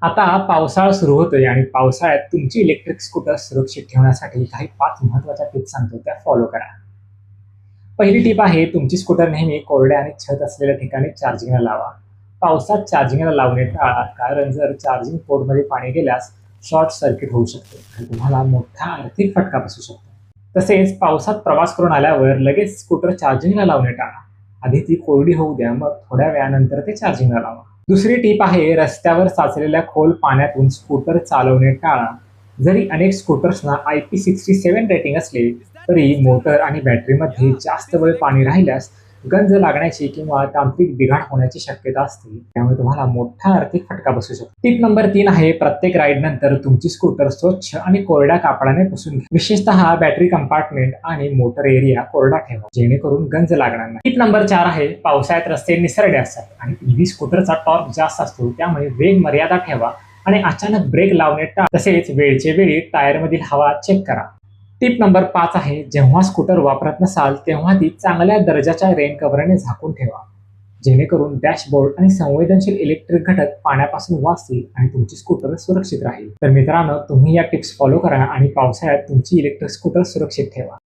आता पावसाळा सुरू होतोय आणि पावसाळ्यात तुमची इलेक्ट्रिक स्कूटर सुरक्षित ठेवण्यासाठी काही 5 महत्त्वाच्या टिप्स सांगतो, त्या फॉलो करा. पहिली टिप आहे, तुमची स्कूटर नेहमी कोरड्या आणि छत असलेल्या ठिकाणी चार्जिंगला लावा. पावसात चार्जिंगला लावणे टाळा, कारण जर चार्जिंग पोर्टमध्ये पाणी गेल्यास शॉर्ट सर्किट होऊ शकते आणि तुम्हाला मोठा आर्थिक फटका बसू शकतो. तसेच पावसात प्रवास करून आल्यावर लगेच स्कूटर चार्जिंगला लावणे टाळा. आधी ती कोरडी होऊ द्या, मग थोड्या वेळानंतर ते चार्जिंगला लावा. दुसरी टीप आहे, रस्त्यावर साचलेल्या खोल पाण्यातून स्कूटर चालवणे टाळा. जरी अनेक स्कूटर्सना IP67 रेटिंग असले तरी मोटर आणि बॅटरीमध्ये जास्त वेळ पाणी राहिल्यास गंज लागण्याची किंवा तांत्रिक बिघाड होण्याची शक्यता असते. त्यामुळे तुम्हाला मोठा आर्थिक फटका बसू शकतो. टीप नंबर 3 आहे, प्रत्येक राईड नंतर तुमची स्कूटर स्वच्छ आणि कोरड्या कापडाने पुसून घ्या. विशेषतः बॅटरी कंपार्टमेंट आणि मोटर एरिया कोरडा ठेवा, जेणेकरून गंज लागणार नाही. टीप नंबर 4 आहे, पावसाळ्यात रस्ते निसरडे असतात आणि ईव्ही स्कूटरचा टॉर्क जास्त असतो, त्यामुळे वेग मर्यादा ठेवा आणि अचानक ब्रेक लावणे टाळा. तसेच वेळचे वेळी टायरमधील हवा चेक करा. टिप नंबर 5 आहे, जेव्हा स्कूटर वापरत नसाल तेव्हा ती चांगल्या दर्जाच्या रेन कव्हरने झाकून ठेवा, जेणेकरून डॅशबोर्ड आणि संवेदनशील इलेक्ट्रिक घटक पाण्यापासून वाचतील आणि तुमची स्कूटर सुरक्षित राहील. तर मित्रांनो, तुम्ही या टिप्स फॉलो करा आणि पावसाळ्यात तुमची इलेक्ट्रिक स्कूटर सुरक्षित ठेवा.